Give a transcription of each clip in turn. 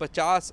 50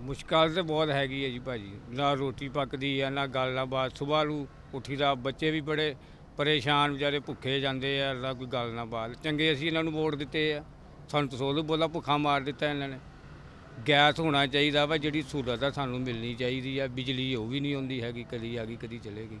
ਮੁਸ਼ਕਲ ਤਾਂ ਬਹੁਤ ਹੈਗੀ ਹੈ ਜੀ ਭਾਜੀ, ਨਾ ਰੋਟੀ ਪੱਕਦੀ ਆ ਨਾ ਗੱਲ ਨਾ ਬਾਤ। ਸੁਬਾਹ ਨੂੰ ਉੱਠੀ ਦਾ ਬੱਚੇ ਵੀ ਬੜੇ ਪਰੇਸ਼ਾਨ, ਵਿਚਾਰੇ ਭੁੱਖੇ ਜਾਂਦੇ ਆ, ਨਾ ਕੋਈ ਗੱਲ ਨਾ ਬਾਤ। ਚੰਗੇ ਅਸੀਂ ਇਹਨਾਂ ਨੂੰ ਵੋਟ ਦਿੱਤੇ ਆ, ਸਾਨੂੰ ਤਾਂ ਸੋਲੂ ਬੋਲਾ ਭੁੱਖਾ ਮਾਰ ਦਿੱਤਾ ਇਹਨਾਂ ਨੇ। ਗੈਸ ਹੋਣਾ ਚਾਹੀਦਾ ਵਾ, ਜਿਹੜੀ ਸਹੂਲਤ ਆ ਸਾਨੂੰ ਮਿਲਣੀ ਚਾਹੀਦੀ ਆ। ਬਿਜਲੀ ਉਹ ਵੀ ਨਹੀਂ ਆਉਂਦੀ ਹੈਗੀ, ਕਦੀ ਆ ਗਈ ਕਦੀ ਚਲੇਗੀ।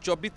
24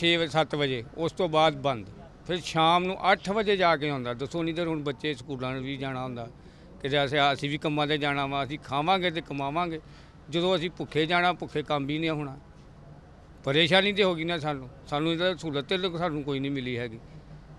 6-7 ਵਜੇ, ਉਸ ਤੋਂ ਬਾਅਦ ਬੰਦ। ਫਿਰ ਸ਼ਾਮ ਨੂੰ 8 ਵਜੇ ਜਾ ਕੇ ਆਉਂਦਾ। ਦੱਸੋ ਨਹੀਂ ਤਾਂ ਹੁਣ ਬੱਚੇ ਸਕੂਲਾਂ ਨੂੰ ਵੀ ਜਾਣਾ ਹੁੰਦਾ, ਕਿਤੇ ਅਸੀਂ ਵੀ ਕੰਮਾਂ 'ਤੇ ਜਾਣਾ ਵਾ, ਅਸੀਂ ਖਾਵਾਂਗੇ ਤੇ ਕਮਾਵਾਂਗੇ। ਜਦੋਂ ਅਸੀਂ ਭੁੱਖੇ ਜਾਣਾ, ਭੁੱਖੇ ਕੰਮ ਵੀ ਨਹੀਂ ਹੋਣਾ। ਪਰੇਸ਼ਾਨੀ ਤੇ ਹੋ ਗਈ ਨਾ ਸਾਨੂੰ ਇਹਦਾ ਸਹੂਲਤ ਤੇ ਸਾਨੂੰ ਕੋਈ ਨਹੀਂ ਮਿਲੀ ਹੈਗੀ।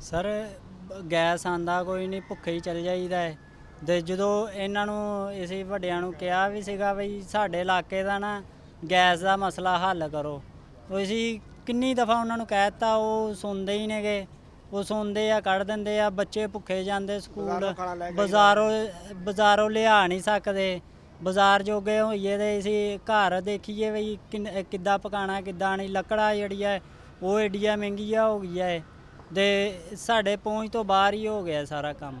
ਸਰ ਗੈਸ ਆਂਦਾ ਕੋਈ ਨਹੀਂ, ਭੁੱਖੇ ਹੀ ਚੱਲ ਜਾਈਦਾ ਹੈ। ਤੇ ਜਦੋਂ ਇਹਨਾਂ ਨੂੰ ਅਸੀਂ ਵੱਡਿਆਂ ਨੂੰ ਕਿਹਾ ਵੀ ਸੀਗਾ ਬਈ ਸਾਡੇ ਇਲਾਕੇ ਦਾ ਨਾ ਗੈਸ ਦਾ ਮਸਲਾ ਹੱਲ ਕਰੋ, ਉਹ ਅਸੀਂ ਕਿੰਨੀ ਦਫਾ ਉਹਨਾਂ ਨੂੰ ਕਹਿ ਦਿੱਤਾ, ਉਹ ਸੁਣਦੇ ਹੀ ਨੇਗੇ। ਉਹ ਸੁਣਦੇ ਆ, ਕੱਢ ਦਿੰਦੇ ਆ, ਬੱਚੇ ਭੁੱਖੇ ਜਾਂਦੇ ਸਕੂਲ, ਬਾਜ਼ਾਰੋਂ ਲਿਆ ਨਹੀਂ ਸਕਦੇ। ਬਾਜ਼ਾਰ ਜੋਗੇ ਹੋਈਏ ਤੇ ਅਸੀਂ ਘਰ ਦੇਖੀਏ ਬਈ ਕਿੱਦਾਂ ਪਕਾਣਾ ਕਿੱਦਾਂ ਨਹੀਂ। ਲੱਕੜਾਂ ਜਿਹੜੀ ਹੈ ਉਹ ਏਡੀਆਂ ਮਹਿੰਗੀਆਂ ਹੋ ਗਈਆਂ ਹੈ ਤੇ ਸਾਡੇ ਪਹੁੰਚ ਤੋਂ ਬਾਹਰ ਹੀ ਹੋ ਗਿਆ ਸਾਰਾ ਕੰਮ।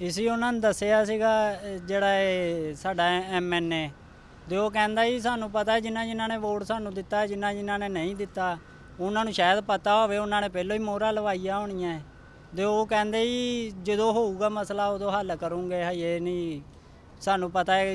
ਇਸੀ ਉਹਨਾਂ ਨੂੰ ਦੱਸਿਆ ਸੀਗਾ ਜਿਹੜਾ ਇਹ ਸਾਡਾ ਐਮਐਨਏ, ਤੇ ਉਹ ਕਹਿੰਦਾ ਜੀ ਸਾਨੂੰ ਪਤਾ ਜਿਨ੍ਹਾਂ ਨੇ ਵੋਟ ਸਾਨੂੰ ਦਿੱਤਾ, ਜਿਨ੍ਹਾਂ ਨੇ ਨਹੀਂ ਦਿੱਤਾ ਉਹਨਾਂ ਨੂੰ ਸ਼ਾਇਦ ਪਤਾ ਹੋਵੇ, ਉਹਨਾਂ ਨੇ ਪਹਿਲਾਂ ਹੀ ਮੋਹਰਾਂ ਲਵਾਈਆਂ ਹੋਣੀਆਂ। ਤੇ ਉਹ ਕਹਿੰਦੇ ਜੀ ਜਦੋਂ ਹੋਊਗਾ ਮਸਲਾ ਉਦੋਂ ਹੱਲ ਕਰੂੰਗੇ, ਹਜੇ ਨਹੀਂ ਸਾਨੂੰ ਪਤਾ ਹੈ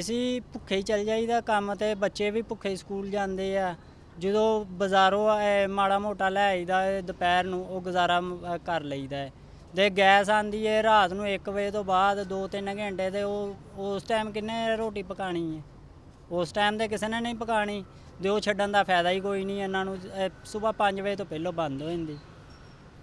ਅਸੀਂ ਭੁੱਖੇ ਹੀ ਚੱਲ ਜਾਈਦਾ ਕੰਮ ਤੇ, ਬੱਚੇ ਵੀ ਭੁੱਖੇ ਸਕੂਲ ਜਾਂਦੇ ਆ। ਜਦੋਂ ਬਾਜ਼ਾਰੋਂ ਮਾੜਾ ਮੋਟਾ ਲੈ ਆਈਦਾ ਦੁਪਹਿਰ ਨੂੰ, ਉਹ ਗੁਜ਼ਾਰਾ ਕਰ ਲਈਦਾ ਹੈ। ਤੇ ਗੈਸ ਆਂਦੀ ਹੈ ਰਾਤ ਨੂੰ 1 ਵਜੇ ਤੋਂ ਬਾਅਦ 2-3 ਘੰਟੇ, ਤੇ ਉਹ ਉਸ ਟਾਈਮ ਕਿੰਨੇ ਰੋਟੀ ਪਕਾਣੀ ਹੈ? ਉਸ ਟਾਈਮ ਤੇ ਕਿਸੇ ਨੇ ਨਹੀਂ ਪਕਾਣੀ, ਤੇ ਉਹ ਛੱਡਣ ਦਾ ਫਾਇਦਾ ਹੀ ਕੋਈ ਨਹੀਂ ਇਹਨਾਂ ਨੂੰ। ਸਵੇਰ 5 ਵਜੇ ਤੋਂ ਪਹਿਲਾਂ ਬੰਦ ਹੋ ਜਾਂਦੀ।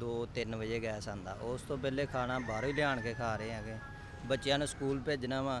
2-3 ਵਜੇ ਗੈਸ ਆਂਦਾ। ਉਸ ਤੋਂ ਪਹਿਲੇ ਖਾਣਾ ਬਾਹਰੋਂ ਹੀ ਲਿਆਣ ਕੇ ਖਾ ਰਹੇ ਹੈਗੇ। ਬੱਚਿਆਂ ਨੂੰ ਸਕੂਲ ਭੇਜਣਾ ਵਾ,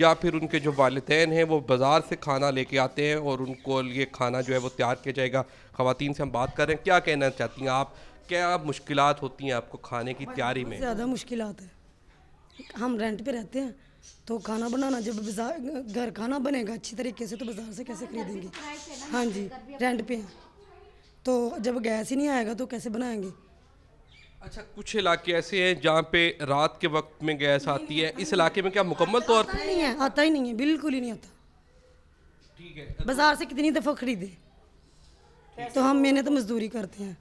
یا پھر ان کے جو والدین ہیں وہ بازار سے کھانا لے کے آتے ہیں اور ان کو یہ کھانا جو ہے وہ تیار کیا جائے گا؟ خواتین سے ہم بات کر رہے ہیں. کیا کہنا چاہتی ہیں آپ؟ کیا مشکلات ہوتی ہیں آپ کو کھانے کی تیاری میں؟ زیادہ مشکلات ہے. ہم رینٹ پہ رہتے ہیں تو کھانا بنانا جب گھر کھانا بنے گا اچھی طریقے سے تو بازار سے کیسے خریدیں گے؟ ہاں جی رینٹ پہ ہیں تو جب گیس ہی نہیں آئے گا تو کیسے بنائیں گے؟ اچھا کچھ علاقے ایسے ہیں جہاں پہ رات کے وقت میں گیس آتی ہے، اس علاقے میں کیا مکمل طور پر نہیں ہے، آتا ہی نہیں ہے، بالکل ہی نہیں آتا. ٹھیک ہے. بازار سے کتنی دفعہ خریدے تو ہم محنت مزدوری کرتے ہیں،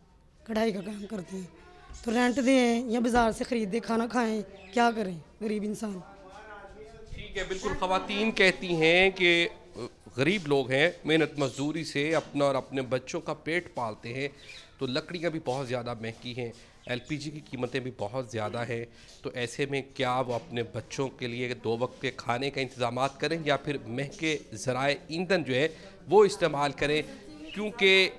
کڑھائی کا کام کرتے ہیں تو رینٹ دیں یا بازار سے خریدیں کھانا کھائیں، کیا کریں غریب انسان. ٹھیک ہے بالکل. خواتین کہتی ہیں کہ غریب لوگ ہیں، محنت مزدوری سے اپنا اور اپنے بچوں کا پیٹ پالتے ہیں تو لکڑیاں بھی بہت زیادہ مہنگی ہیں، ایل پی جی کی قیمتیں بھی بہت زیادہ ہیں، تو ایسے میں کیا وہ اپنے بچوں کے لیے 2 وقت کے کھانے کا انتظامات کریں یا پھر مہنگے ذرائع ایندھن جو ہے وہ استعمال کریں؟ کیونکہ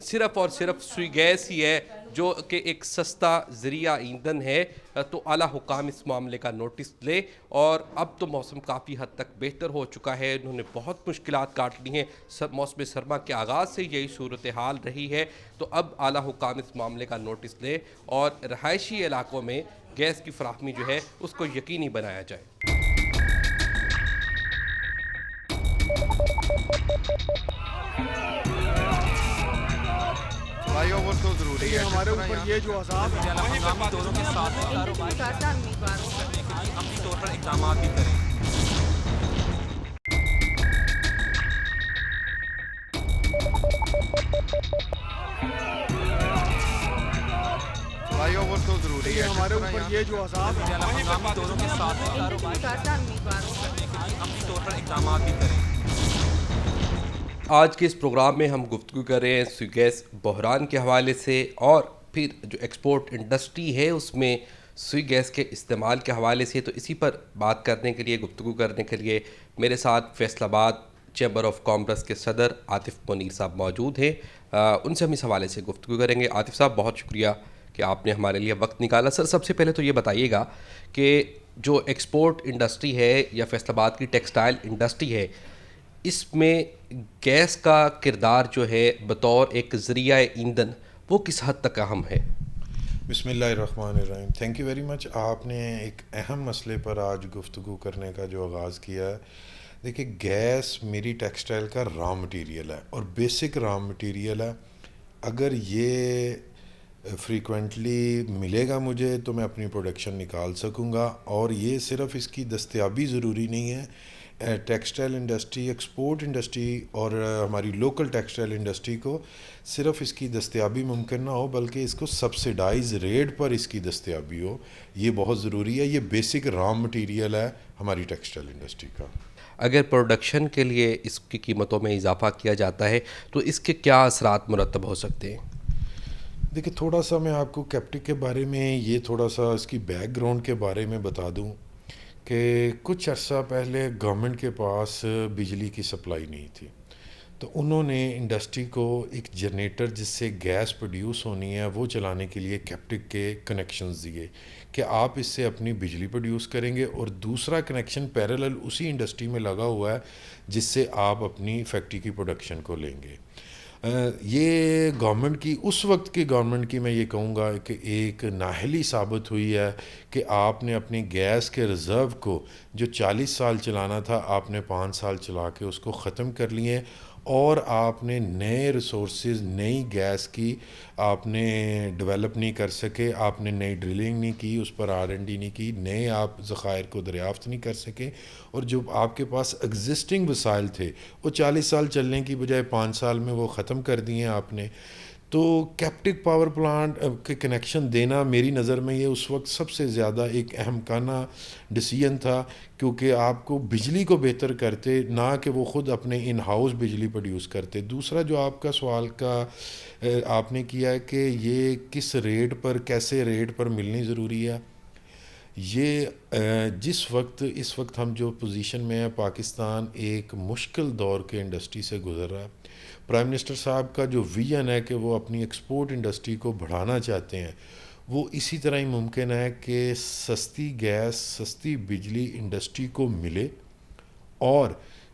صرف اور صرف سوئی گیس ہی ہے جو کہ ایک سستا ذریعہ ایندھن ہے. تو اعلیٰ حکام اس معاملے کا نوٹس لے، اور اب تو موسم کافی حد تک بہتر ہو چکا ہے، انہوں نے بہت مشکلات کاٹ لی ہیں. موسم سرما کے آغاز سے یہی صورتحال رہی ہے، تو اب اعلیٰ حکام اس معاملے کا نوٹس لے اور رہائشی علاقوں میں گیس کی فراہمی جو ہے اس کو یقینی بنایا جائے. فلائی اوور تو ضروری ہے ہمارے اوپر. یہ جو عذاب ہے مقامی دوروں کے ساتھ کاروبار کرنے کے لیے عملی طور پر اقدامات بھی کریں. فلائی اوور تو ضروری ہے ہمارے اوپر. یہ جو عذاب ہے مقامی دوروں کے ساتھ کاروبار کرنے کے لیے عملی طور پر اقدامات بھی کریں. آج کے اس پروگرام میں ہم گفتگو کر رہے ہیں سوئی گیس بحران کے حوالے سے، اور پھر جو ایکسپورٹ انڈسٹری ہے اس میں سوئی گیس کے استعمال کے حوالے سے. تو اسی پر بات کرنے کے لیے، گفتگو کرنے کے لیے میرے ساتھ فیصل آباد چیمبر آف کامرس کے صدر عاطف منیر صاحب موجود ہیں. ان سے ہم اس حوالے سے گفتگو کریں گے. عاطف صاحب بہت شکریہ کہ آپ نے ہمارے لیے وقت نکالا. سر سب سے پہلے تو یہ بتائیے گا کہ جو ایکسپورٹ انڈسٹری ہے یا فیصل آباد کی ٹیکسٹائل انڈسٹری ہے، اس میں گیس کا کردار جو ہے بطور ایک ذریعہ ایندھن وہ کس حد تک اہم ہے؟ بسم اللہ الرحمن الرحیم. Thank you very much. آپ نے ایک اہم مسئلے پر آج گفتگو کرنے کا جو آغاز کیا ہے. دیکھیے گیس میری ٹیکسٹائل کا را مٹیریل ہے اور بیسک را مٹیریل ہے. اگر یہ فریکوینٹلی ملے گا مجھے تو میں اپنی پروڈکشن نکال سکوں گا. اور یہ صرف اس کی دستیابی ضروری نہیں ہے. ٹیکسٹائل انڈسٹری، ایکسپورٹ انڈسٹری اور ہماری لوکل ٹیکسٹائل انڈسٹری کو صرف اس کی دستیابی ممکن نہ ہو بلکہ اس کو سبسیڈائز ریٹ پر اس کی دستیابی ہو. یہ بہت ضروری ہے. یہ بیسک را مٹیریل ہے ہماری ٹیکسٹائل انڈسٹری کا. اگر پروڈکشن کے لیے اس کی قیمتوں میں اضافہ کیا جاتا ہے تو اس کے کیا اثرات مرتب ہو سکتے ہیں؟ دیکھیں تھوڑا سا میں آپ کو کیپٹک کے بارے میں یہ تھوڑا سا اس کی بیک گراؤنڈ کے بارے میں بتا دوں کہ کچھ عرصہ پہلے گورنمنٹ کے پاس بجلی کی سپلائی نہیں تھی، تو انہوں نے انڈسٹری کو ایک جنریٹر جس سے گیس پروڈیوس ہونی ہے وہ چلانے کے لیے کیپٹک کے کنیکشنز دیے کہ آپ اس سے اپنی بجلی پروڈیوس کریں گے، اور دوسرا کنیکشن پیرالل اسی انڈسٹری میں لگا ہوا ہے جس سے آپ اپنی فیکٹری کی پروڈکشن کو لیں گے. یہ گورنمنٹ کی، اس وقت کی گورنمنٹ کی میں یہ کہوں گا کہ ایک نااہلی ثابت ہوئی ہے کہ آپ نے اپنی گیس کے ریزرو کو جو 40 سال چلانا تھا آپ نے 5 سال چلا کے اس کو ختم کر لیے، اور آپ نے نئے ریسورسز، نئی گیس کی آپ نے ڈیولپ نہیں کر سکے. آپ نے نئی ڈرلنگ نہیں کی، اس پر R&D نہیں کی، نئے آپ ذخائر کو دریافت نہیں کر سکے، اور جو آپ کے پاس ایگزسٹنگ وسائل تھے وہ 40 سال چلنے کی بجائے 5 سال میں وہ ختم کر دیے آپ نے. تو کیپٹک پاور پلانٹ کے کنیکشن دینا میری نظر میں یہ اس وقت سب سے زیادہ ایک اہم کانہ ڈیسیژن تھا، کیونکہ آپ کو بجلی کو بہتر کرتے، نہ کہ وہ خود اپنے ان ہاؤس بجلی پروڈیوس کرتے. دوسرا جو آپ کا سوال کا آپ نے کیا ہے کہ یہ کس ریٹ پر، کیسے ریٹ پر ملنی ضروری ہے. یہ اس وقت ہم جو پوزیشن میں ہیں، پاکستان ایک مشکل دور کے انڈسٹری سے گزر رہا ہے. پرائم منسٹر صاحب کا جو ویژن ہے کہ وہ اپنی ایکسپورٹ انڈسٹری کو بڑھانا چاہتے ہیں، وہ اسی طرح ہی ممکن ہے کہ سستی گیس، سستی بجلی انڈسٹری کو ملے اور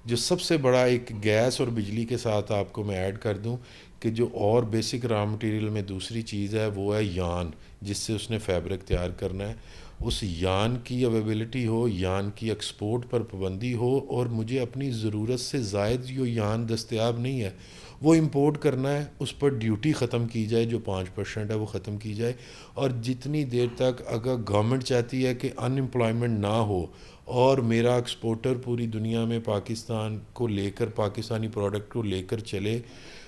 جو سب سے بڑا ایک گیس اور بجلی کے ساتھ آپ کو میں ایڈ کر دوں کہ جو اور بیسک را مٹیریل میں دوسری چیز ہے وہ ہے یان، جس سے اس نے فیبرک تیار کرنا ہے. اس یان کی اویلیبلٹی ہو، یان کی ایکسپورٹ پر پابندی ہو، اور مجھے اپنی ضرورت سے زائد جو یان دستیاب نہیں ہے وہ امپورٹ کرنا ہے، اس پر ڈیوٹی ختم کی جائے، جو 5% ہے وہ ختم کی جائے. اور جتنی دیر تک اگر گورنمنٹ چاہتی ہے کہ ان امپلائمنٹ نہ ہو اور میرا ایکسپورٹر پوری دنیا میں پاکستان کو لے کر، پاکستانی پروڈکٹ کو لے کر چلے،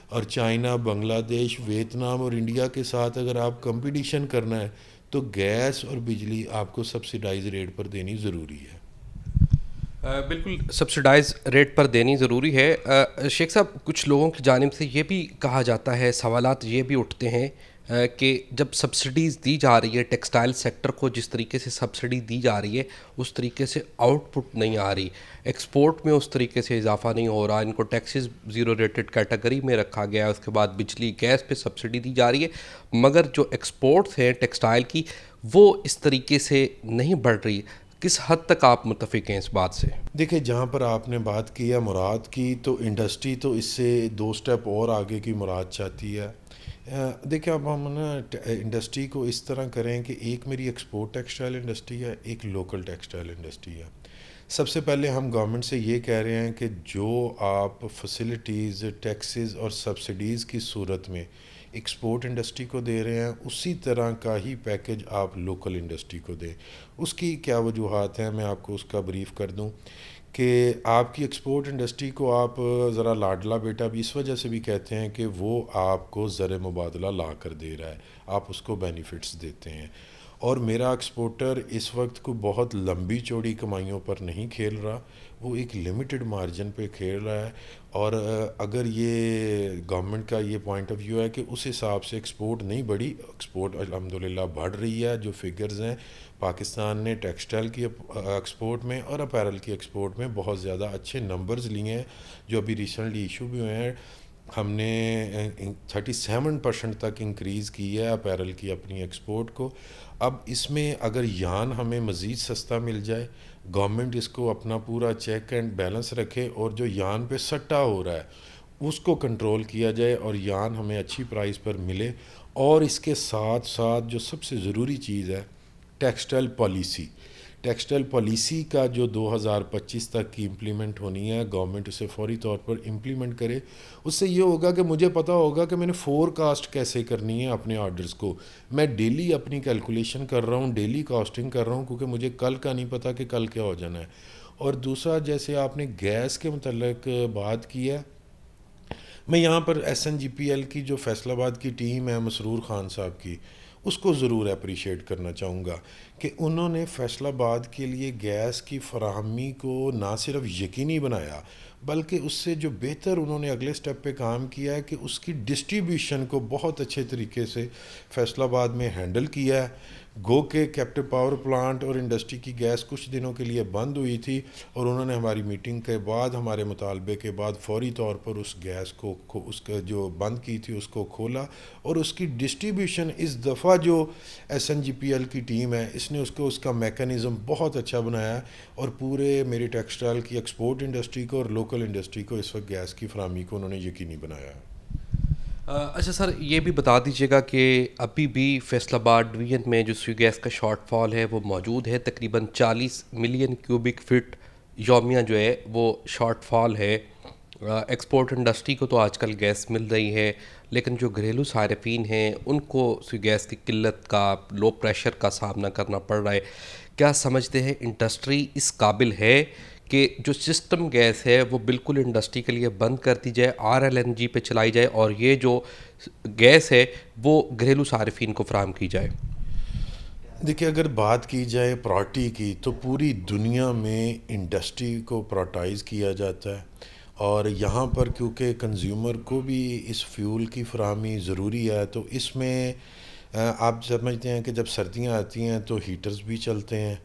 اور چائنا، بنگلہ دیش، ویتنام اور انڈیا کے ساتھ اگر آپ کمپٹیشن کرنا ہے تو گیس اور بجلی آپ کو سبسیڈائز ریٹ پر دینی ضروری ہے. بالکل سبسڈائز ریٹ پر دینی ضروری ہے. شیخ صاحب، کچھ لوگوں کی جانب سے یہ بھی کہا جاتا ہے، سوالات یہ بھی اٹھتے ہیں کہ جب سبسڈیز دی جا رہی ہے ٹیکسٹائل سیکٹر کو، جس طریقے سے سبسڈی دی جا رہی ہے اس طریقے سے آؤٹ پٹ نہیں آ رہی، ایکسپورٹ میں اس طریقے سے اضافہ نہیں ہو رہا، ان کو ٹیکسز زیرو ریٹڈ کیٹیگری میں رکھا گیا ہے، اس کے بعد بجلی گیس پہ سبسڈی دی جا رہی ہے، مگر جو ایکسپورٹس ہیں ٹیکسٹائل کی وہ اس طریقے سے نہیں بڑھ رہی. کس حد تک آپ متفق ہیں اس بات سے؟ دیکھیں، جہاں پر آپ نے بات کی ہے مراد کی، تو انڈسٹری تو اس سے 2 سٹیپ اور آگے کی مراد چاہتی ہے. دیکھیں، اب ہم نا انڈسٹری کو اس طرح کریں کہ ایک میری ایکسپورٹ ٹیکسٹائل انڈسٹری ہے، ایک لوکل ٹیکسٹائل انڈسٹری ہے. سب سے پہلے ہم گورنمنٹ سے یہ کہہ رہے ہیں کہ جو آپ فیسلٹیز، ٹیکسز اور سبسڈیز کی صورت میں ایکسپورٹ انڈسٹری کو دے رہے ہیں، اسی طرح کا ہی پیکج آپ لوکل انڈسٹری کو دیں. اس کی کیا وجوہات ہیں، میں آپ کو اس کا بریف کر دوں کہ آپ کی ایکسپورٹ انڈسٹری کو آپ ذرا لاڈلا بیٹا بھی اس وجہ سے بھی کہتے ہیں کہ وہ آپ کو زر مبادلہ لا کر دے رہا ہے، آپ اس کو بینیفٹس دیتے ہیں. اور میرا ایکسپورٹر اس وقت کو بہت لمبی چوڑی کمائیوں پر نہیں کھیل رہا، وہ ایک لمیٹڈ مارجن پہ کھیل رہا ہے. اور اگر یہ گورنمنٹ کا یہ پوائنٹ آف ویو ہے کہ اس حساب سے ایکسپورٹ نہیں بڑھی، ایکسپورٹ الحمدللہ بڑھ رہی ہے. جو فگرز ہیں، پاکستان نے ٹیکسٹائل کی ایکسپورٹ میں اور اپیرل کی ایکسپورٹ میں بہت زیادہ اچھے نمبرز لیے ہیں، جو ابھی ریسنٹلی ایشو بھی ہوئے ہیں. ہم نے 37% تک انکریز کی ہے اپیرل کی اپنی ایکسپورٹ کو. اب اس میں اگر یان ہمیں مزید سستا مل جائے، گورنمنٹ اس کو اپنا پورا چیک اینڈ بیلنس رکھے، اور جو یان پہ سٹا ہو رہا ہے اس کو کنٹرول کیا جائے اور یان ہمیں اچھی پرائز پر ملے. اور اس کے ساتھ ساتھ جو سب سے ضروری چیز ہے، ٹیکسٹائل پالیسی کا جو 2025 تک کی امپلیمنٹ ہونی ہے، گورنمنٹ اسے فوری طور پر امپلیمنٹ کرے. اس سے یہ ہوگا کہ مجھے پتہ ہوگا کہ میں نے فور کاسٹ کیسے کرنی ہے اپنے آرڈرز کو. میں ڈیلی اپنی کیلکولیشن کر رہا ہوں، ڈیلی کاسٹنگ کر رہا ہوں، کیونکہ مجھے کل کا نہیں پتہ کہ کل کیا ہو جانا ہے. اور دوسرا، جیسے آپ نے گیس کے متعلق بات کی ہے، میں یہاں پر SNGPL کی جو فیصل آباد کی ٹیم ہے، مسرور خان صاحب کی، اس کو ضرور اپریشیٹ کرنا چاہوں گا کہ انہوں نے فیصل آباد کے لیے گیس کی فراہمی کو نہ صرف یقینی بنایا، بلکہ اس سے جو بہتر انہوں نے اگلے سٹیپ پہ کام کیا ہے کہ اس کی ڈسٹریبیوشن کو بہت اچھے طریقے سے فیصل آباد میں ہینڈل کیا ہے. گو کے کیپٹیو پاور پلانٹ اور انڈسٹری کی گیس کچھ دنوں کے لیے بند ہوئی تھی، اور انہوں نے ہماری میٹنگ کے بعد، ہمارے مطالبے کے بعد فوری طور پر اس گیس کو، اس کا جو بند کی تھی اس کو کھولا، اور اس کی ڈسٹریبیوشن اس دفعہ جو SNGPL کی ٹیم ہے اس نے اس کا میکانزم بہت اچھا بنایا ہے، اور پورے میری ٹیکسٹائل کی ایکسپورٹ انڈسٹری کو اور لوکل انڈسٹری کو اس وقت گیس کی فراہمی کو انہوں نے یقینی بنایا ہے. اچھا سر، یہ بھی بتا دیجیے گا کہ ابھی بھی فیصل آباد ڈویژن میں جو سیو گیس کا شارٹ فال ہے وہ موجود ہے، تقریباً 40 ملین کیوبک فٹ یومیہ جو ہے وہ شارٹ فال ہے. ایکسپورٹ انڈسٹری کو تو آج کل گیس مل رہی ہے، لیکن جو گھریلو صارفین ہیں ان کو سیو گیس کی قلت کا، لو پریشر کا سامنا کرنا پڑ رہا ہے. کیا سمجھتے ہیں انڈسٹری اس قابل ہے کہ جو سسٹم گیس ہے وہ بالکل انڈسٹری کے لیے بند کر دی جائے، RLNG پہ چلائی جائے، اور یہ جو گیس ہے وہ گھریلو صارفین کو فراہم کی جائے؟ دیکھیں، اگر بات کی جائے پرائرٹی کی، تو پوری دنیا میں انڈسٹری کو پرائرٹائز کیا جاتا ہے، اور یہاں پر کیونکہ کنزیومر کو بھی اس فیول کی فراہمی ضروری ہے، تو اس میں آپ سمجھتے ہیں کہ جب سردیاں آتی ہیں تو ہیٹرز بھی چلتے ہیں،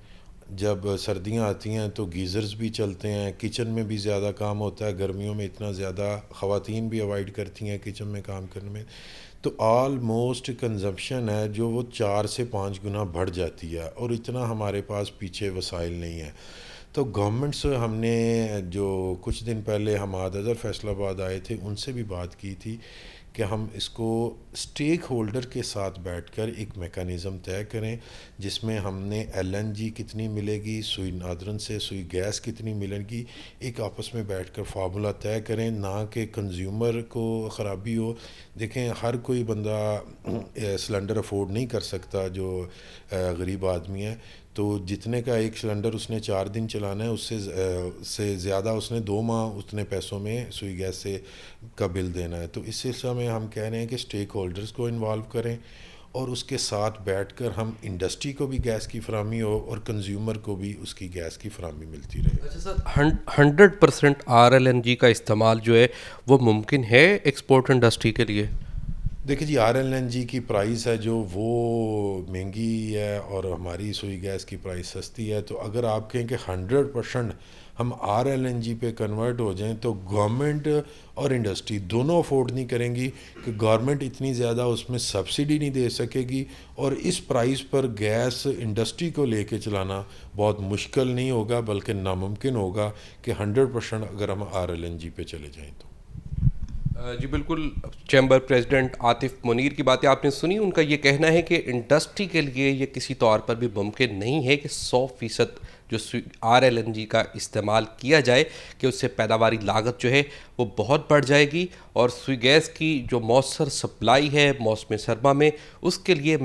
جب سردیاں آتی ہیں تو گیزرز بھی چلتے ہیں، کچن میں بھی زیادہ کام ہوتا ہے، گرمیوں میں اتنا زیادہ خواتین بھی اوائڈ کرتی ہیں کچن میں کام کرنے میں، تو آلموسٹ کنزمپشن ہے جو وہ 4 سے 5 گنا بڑھ جاتی ہے، اور اتنا ہمارے پاس پیچھے وسائل نہیں ہیں. تو گورنمنٹ سے ہم نے جو کچھ دن پہلے ہماد اظہر فیصل آباد آئے تھے ان سے بھی بات کی تھی کہ ہم اس کو سٹیک ہولڈر کے ساتھ بیٹھ کر ایک میکانزم طے کریں جس میں ہم نے LNG کتنی ملے گی، سوئی نادرن سے سوئی گیس کتنی ملے گی، ایک آپس میں بیٹھ کر فارمولہ طے کریں، نہ کہ کنزیومر کو خرابی ہو۔ دیکھیں ہر کوئی بندہ سلنڈر افورڈ نہیں کر سکتا جو غریب آدمی ہے، تو جتنے کا ایک سلنڈر اس نے 4 دن چلانا ہے اس سے زیادہ اس نے 2 ماہ اتنے پیسوں میں سوئی گیس سے کا بل دینا ہے۔ تو اس سلسلہ میں ہم کہہ رہے ہیں کہ سٹیک ہولڈرز کو انوالو کریں اور اس کے ساتھ بیٹھ کر ہم انڈسٹری کو بھی گیس کی فراہمی ہو اور کنزیومر کو بھی اس کی گیس کی فراہمی ملتی رہے۔ اچھا سر، 100% RLNG کا استعمال جو ہے وہ ممکن ہے ایکسپورٹ انڈسٹری کے لیے؟ دیکھیں جی RLNG کی پرائس ہے جو وہ مہنگی ہے اور ہماری سوئی گیس کی پرائس سستی ہے، تو اگر آپ کہیں کہ 100% ہم RLNG پہ کنورٹ ہو جائیں تو گورنمنٹ اور انڈسٹری دونوں افورڈ نہیں کریں گی کہ گورنمنٹ اتنی زیادہ اس میں سبسڈی نہیں دے سکے گی، اور اس پرائس پر گیس انڈسٹری کو لے کے چلانا بہت مشکل نہیں ہوگا بلکہ ناممکن ہوگا کہ 100% اگر ہم RLNG پہ چلے جائیں تو۔ جی بالکل، چیمبر پریزیڈنٹ عاطف منیر کی باتیں آپ نے سنی، ان کا یہ کہنا ہے کہ انڈسٹری کے لیے یہ کسی طور پر بھی ممکن نہیں ہے کہ 100% جو RLNG کا استعمال کیا جائے کہ اس سے پیداواری لاگت جو ہے وہ بہت بڑھ جائے گی، اور سوئی گیس کی جو مؤثر سپلائی ہے موسم سرما میں اس کے لیے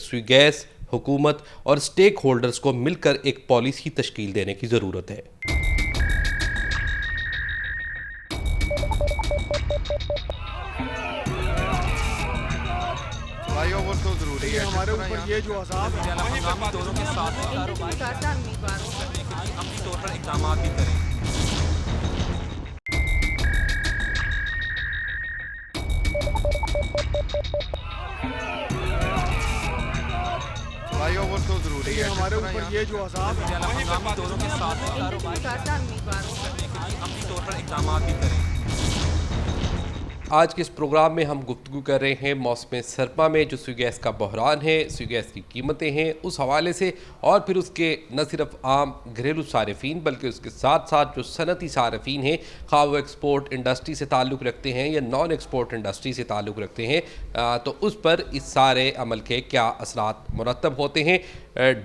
سوئی گیس حکومت اور سٹیک ہولڈرز کو مل کر ایک پالیسی تشکیل دینے کی ضرورت ہے۔ فلائی اوور تو ضروری ہے، ہمارے اوپر یہ جو عذاب ہے مقامی دوروں کے ساتھ کاروبار کرنے کے لیے عملی طور پر اقدامات بھی کریں۔ فلائی اوور تو ضروری ہے، ہمارے اوپر یہ جو عذاب ہے مقامی دوروں کے ساتھ کاروبار کرنے کے لیے عملی طور پر اقدامات بھی کریں۔ آج کے اس پروگرام میں ہم گفتگو کر رہے ہیں موسم سرما میں جو سوئی گیس کا بحران ہے، سوئی گیس کی قیمتیں ہیں اس حوالے سے، اور پھر اس کے نہ صرف عام گھریلو صارفین بلکہ اس کے ساتھ ساتھ جو صنعتی صارفین ہیں، خواہ وہ ایکسپورٹ انڈسٹری سے تعلق رکھتے ہیں یا نان ایکسپورٹ انڈسٹری سے تعلق رکھتے ہیں، تو اس پر اس سارے عمل کے کیا اثرات مرتب ہوتے ہیں۔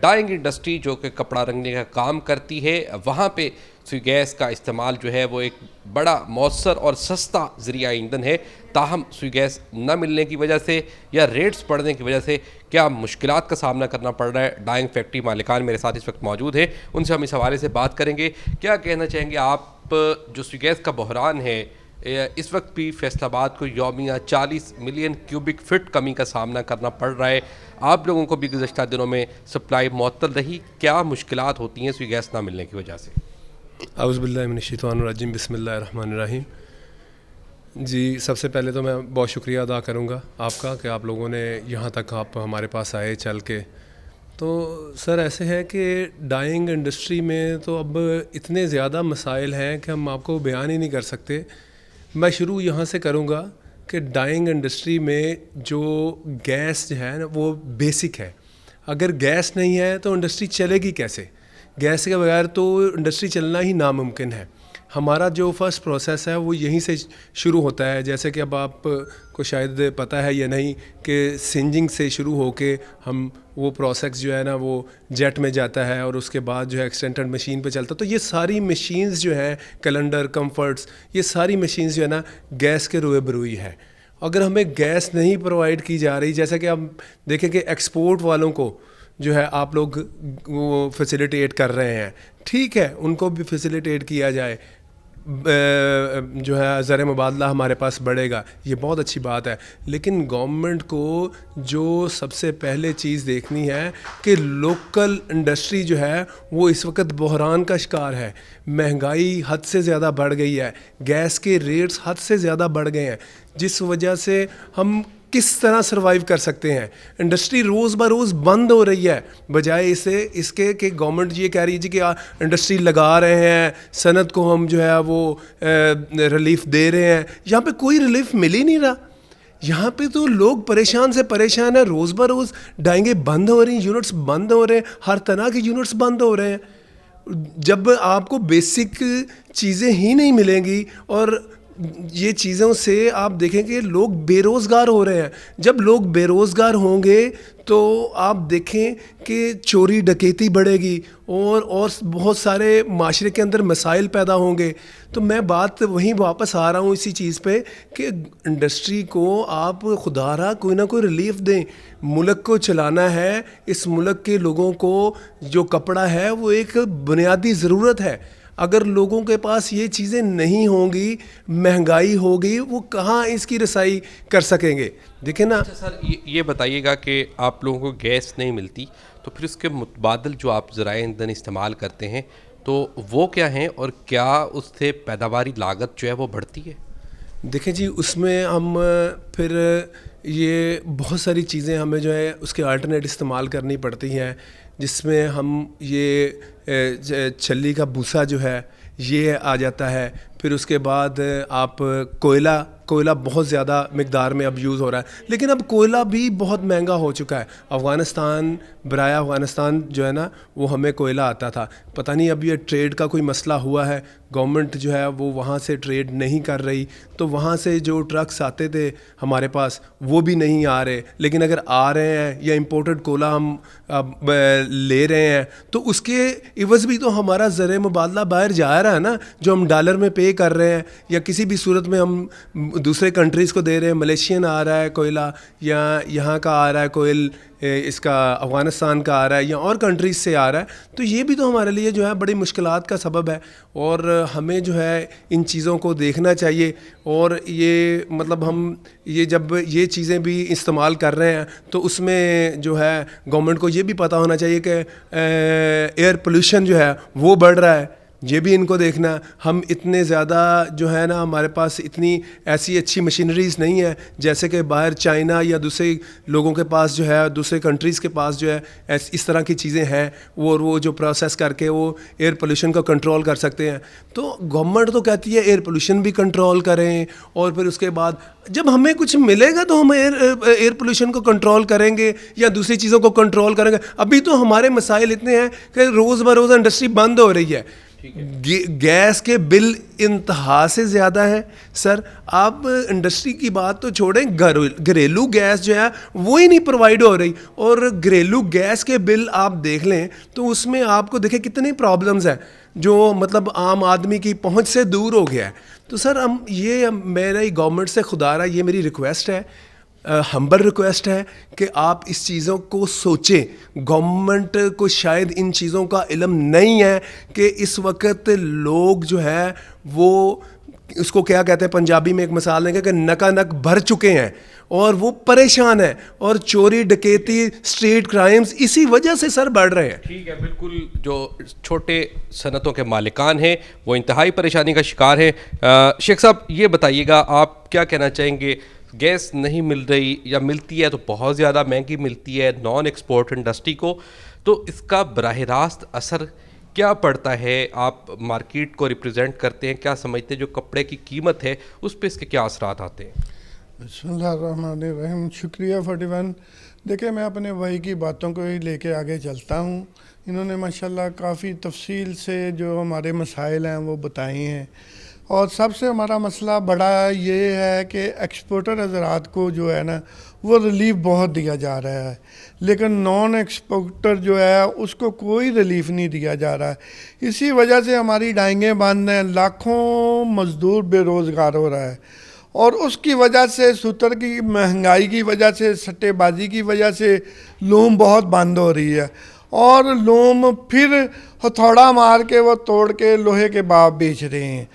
ڈائنگ انڈسٹری جو کہ کپڑا رنگنے کا کام کرتی ہے، وہاں پہ سوئی گیس کا استعمال جو ہے وہ ایک بڑا مؤثر اور سستا ذریعہ ایندھن ہے، تاہم سوئی گیس نہ ملنے کی وجہ سے یا ریٹس بڑھنے کی وجہ سے کیا مشکلات کا سامنا کرنا پڑ رہا ہے۔ ڈائنگ فیکٹری مالکان میرے ساتھ اس وقت موجود ہیں، ان سے ہم اس حوالے سے بات کریں گے۔ کیا کہنا چاہیں گے آپ، جو سوئی گیس کا بحران ہے اس وقت بھی فیصل آباد کو یومیہ 40 ملین کیوبک فٹ کمی کا سامنا کرنا پڑ رہا ہے، آپ لوگوں کو بھی گزشتہ دنوں میں سپلائی معطل رہی، کیا مشکلات ہوتی ہیں سوئی گیس نہ ملنے کی وجہ سے؟ اعوذ باللہ من الشیطان الرجیم، بسم اللہ الرحمن الرحیم۔ جی سب سے پہلے تو میں بہت شکریہ ادا کروں گا آپ کا کہ آپ لوگوں نے یہاں تک آپ ہمارے پاس آئے چل کے۔ تو سر ایسے ہے کہ ڈائنگ انڈسٹری میں تو اب اتنے زیادہ مسائل ہیں کہ ہم آپ کو بیان ہی نہیں کر سکتے۔ میں شروع یہاں سے کروں گا کہ ڈائنگ انڈسٹری میں جو گیس جو ہے نا وہ بیسک ہے، اگر گیس نہیں ہے تو انڈسٹری چلے گی کیسے؟ گیس کے بغیر تو انڈسٹری چلنا ہی ناممکن ہے۔ ہمارا جو فرسٹ پروسیس ہے وہ یہیں سے شروع ہوتا ہے، جیسے کہ اب آپ کو شاید پتہ ہے یا نہیں کہ سنجنگ سے شروع ہو کے ہم وہ پروسیس جو ہے نا وہ جیٹ میں جاتا ہے اور اس کے بعد جو ہے ایکسٹینڈڈ مشین پہ چلتا ہے۔ تو یہ ساری مشینز جو ہیں، کیلنڈر، کمفرٹس، یہ ساری مشینز جو ہے نا گیس کے روئے بروئی ہے۔ اگر ہمیں گیس نہیں پرووائڈ کی جا رہی، جیسے کہ ہم دیکھیں کہ ایکسپورٹ والوں کو جو ہے آپ لوگ وہ فیسیلیٹیٹ کر رہے ہیں، ٹھیک ہے، ان کو بھی فیسیلیٹیٹ کیا جائے، جو ہے زر مبادلہ ہمارے پاس بڑھے گا، یہ بہت اچھی بات ہے، لیکن گورنمنٹ کو جو سب سے پہلے چیز دیکھنی ہے کہ لوکل انڈسٹری جو ہے وہ اس وقت بحران کا شکار ہے، مہنگائی حد سے زیادہ بڑھ گئی ہے، گیس کے ریٹس حد سے زیادہ بڑھ گئے ہیں، جس وجہ سے ہم کس طرح سروائیو کر سکتے ہیں؟ انڈسٹری روز بروز بند ہو رہی ہے، بجائے اس کے کہ گورنمنٹ یہ کہہ رہی ہے کہ انڈسٹری لگا رہے ہیں، صنعت کو ہم جو ہے وہ ریلیف دے رہے ہیں، یہاں پہ کوئی ریلیف مل ہی نہیں رہا۔ یہاں پہ تو لوگ پریشان سے پریشان ہیں، روز بروز ڈائنگیں بند ہو رہی ہیں، یونٹس بند ہو رہے ہیں، ہر طرح کے یونٹس بند ہو رہے ہیں۔ جب آپ کو بیسک چیزیں ہی نہیں ملیں گی اور یہ چیزوں سے آپ دیکھیں کہ لوگ بے روزگار ہو رہے ہیں. جب لوگ بے روزگار ہوں گے تو آپ دیکھیں کہ چوری ڈکیتی بڑھے گی اور بہت سارے معاشرے کے اندر مسائل پیدا ہوں گے. تو میں بات وہیں واپس آ رہا ہوں اسی چیز پہ کہ انڈسٹری کو آپ خدا را کوئی نہ کوئی ریلیف دیں. ملک کو چلانا ہے, اس ملک کے لوگوں کو جو کپڑا ہے وہ ایک بنیادی ضرورت ہے. اگر لوگوں کے پاس یہ چیزیں نہیں ہوں گی, مہنگائی ہوگی, وہ کہاں اس کی رسائی کر سکیں گے؟ دیکھیں نا. اچھا سر, یہ بتائیے گا کہ آپ لوگوں کو گیس نہیں ملتی تو پھر اس کے متبادل جو آپ ذرائع ایندھن استعمال کرتے ہیں تو وہ کیا ہیں, اور کیا اس سے پیداواری لاگت جو ہے وہ بڑھتی ہے؟ دیکھیں جی, اس میں ہم پھر یہ بہت ساری چیزیں ہمیں جو ہے اس کے آلٹرنیٹ استعمال کرنی پڑتی ہیں, جس میں ہم یہ چھلی کا بھوسا جو ہے یہ آ جاتا ہے. پھر اس کے بعد آپ کوئلہ بہت زیادہ مقدار میں اب یوز ہو رہا ہے, لیکن اب کوئلہ بھی بہت مہنگا ہو چکا ہے. افغانستان برائے افغانستان جو ہے نا وہ ہمیں کوئلہ آتا تھا. پتہ نہیں اب یہ ٹریڈ کا کوئی مسئلہ ہوا ہے, گورنمنٹ جو ہے وہ وہاں سے ٹریڈ نہیں کر رہی, تو وہاں سے جو ٹرکس آتے تھے ہمارے پاس وہ بھی نہیں آ رہے. لیکن اگر آ رہے ہیں یا امپورٹڈ کوئلہ ہم لے رہے ہیں تو اس کے عوض بھی تو ہمارا زر مبادلہ باہر جا رہا ہے نا, جو ہم ڈالر میں پے کر رہے ہیں یا کسی بھی صورت میں ہم دوسرے کنٹریز کو دے رہے ہیں. ملیشین آ رہا ہے کوئلہ, یا یہاں کا آ رہا ہے کوئل, اس کا افغانستان کا آ رہا ہے یا اور کنٹریز سے آ رہا ہے. تو یہ بھی تو ہمارے لیے جو ہے بڑی مشکلات کا سبب ہے, اور ہمیں جو ہے ان چیزوں کو دیکھنا چاہیے. اور یہ مطلب ہم یہ جب یہ چیزیں بھی استعمال کر رہے ہیں تو اس میں جو ہے گورنمنٹ کو یہ بھی پتہ ہونا چاہیے کہ ایئر پولیوشن جو ہے وہ بڑھ رہا ہے, یہ بھی ان کو دیکھنا. ہم اتنے زیادہ جو ہے نا ہمارے پاس اتنی ایسی اچھی مشینریز نہیں ہے جیسے کہ باہر چائنا یا دوسرے لوگوں کے پاس جو ہے, دوسرے کنٹریز کے پاس جو ہے اس طرح کی چیزیں ہیں, وہ جو پروسیس کر کے وہ ایئر پولیوشن کو کنٹرول کر سکتے ہیں. تو گورنمنٹ تو کہتی ہے ایئر پولیوشن بھی کنٹرول کریں, اور پھر اس کے بعد جب ہمیں کچھ ملے گا تو ہم ایئر پولیوشن کو کنٹرول کریں گے یا دوسری چیزوں کو کنٹرول کریں گے. ابھی تو ہمارے مسائل اتنے ہیں کہ روز بروز انڈسٹری بند ہو رہی ہے. گیس کے بل انتہا سے زیادہ ہیں سر. آپ انڈسٹری کی بات تو چھوڑیں, گھریلو گیس جو ہے وہ ہی نہیں پرووائڈ ہو رہی, اور گھریلو گیس کے بل آپ دیکھ لیں تو اس میں آپ کو دیکھیں کتنی پرابلمز ہیں جو مطلب عام آدمی کی پہنچ سے دور ہو گیا ہے. تو سر ہم یہ میری گورنمنٹ سے خدا رہا یہ میری ریکویسٹ ہے, ہمبل ریکویسٹ ہے کہ آپ اس چیزوں کو سوچیں. گورنمنٹ کو شاید ان چیزوں کا علم نہیں ہے کہ اس وقت لوگ جو ہے وہ اس کو کیا کہتے ہیں پنجابی میں ایک مثال دیں گے کہ نکا نک بھر چکے ہیں اور وہ پریشان ہیں, اور چوری ڈکیتی اسٹریٹ کرائمز اسی وجہ سے سر بڑھ رہے ہیں. ٹھیک ہے, بالکل. جو چھوٹے صنعتوں کے مالکان ہیں وہ انتہائی پریشانی کا شکار ہیں. شیخ صاحب یہ بتائیے گا, آپ کیا کہنا چاہیں گے؟ گیس نہیں مل رہی یا ملتی ہے تو بہت زیادہ مہنگی ملتی ہے نان ایکسپورٹ انڈسٹری کو, تو اس کا براہ راست اثر کیا پڑتا ہے؟ آپ مارکیٹ کو ریپریزنٹ کرتے ہیں, کیا سمجھتے ہیں جو کپڑے کی قیمت ہے اس پہ اس کے کیا اثرات آتے ہیں؟ بسم اللہ الرحمن الرحیم. شکریہ 41. دیکھیں میں اپنے بھائی کی باتوں کو ہی لے کے آگے چلتا ہوں. انہوں نے ماشاءاللہ کافی تفصیل سے جو ہمارے مسائل ہیں وہ بتائے ہیں, اور سب سے ہمارا مسئلہ بڑا یہ ہے کہ ایکسپورٹر حضرات کو جو ہے نا وہ ریلیف بہت دیا جا رہا ہے, لیکن نان ایکسپورٹر جو ہے اس کو کوئی ریلیف نہیں دیا جا رہا ہے. اسی وجہ سے ہماری ڈائنگیں بند ہیں, لاکھوں مزدور بے روزگار ہو رہا ہے, اور اس کی وجہ سے سوتر کی مہنگائی کی وجہ سے, سٹے بازی کی وجہ سے لوم بہت بند ہو رہی ہے, اور لوم پھر ہتھوڑا مار کے وہ توڑ کے لوہے کے باپ بیچ رہے ہیں.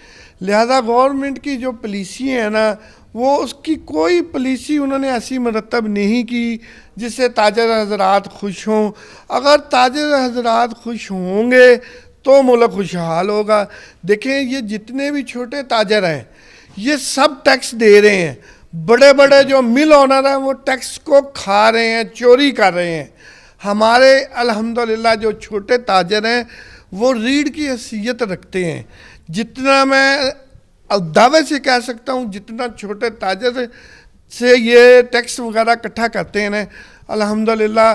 لہذا گورنمنٹ کی جو پالیسی ہے نا وہ اس کی کوئی پالیسی انہوں نے ایسی مرتب نہیں کی جس سے تاجر حضرات خوش ہوں. اگر تاجر حضرات خوش ہوں گے تو ملک خوشحال ہوگا. دیکھیں یہ جتنے بھی چھوٹے تاجر ہیں یہ سب ٹیکس دے رہے ہیں, بڑے بڑے جو مل آنر ہیں وہ ٹیکس کو کھا رہے ہیں, چوری کر رہے ہیں. ہمارے الحمدللہ جو چھوٹے تاجر ہیں وہ ریڑھ کی حیثیت رکھتے ہیں. جتنا میں دعوے سے کہہ سکتا ہوں جتنا چھوٹے تاجر سے یہ ٹیکس وغیرہ اکٹھا کرتے ہیں الحمدللہ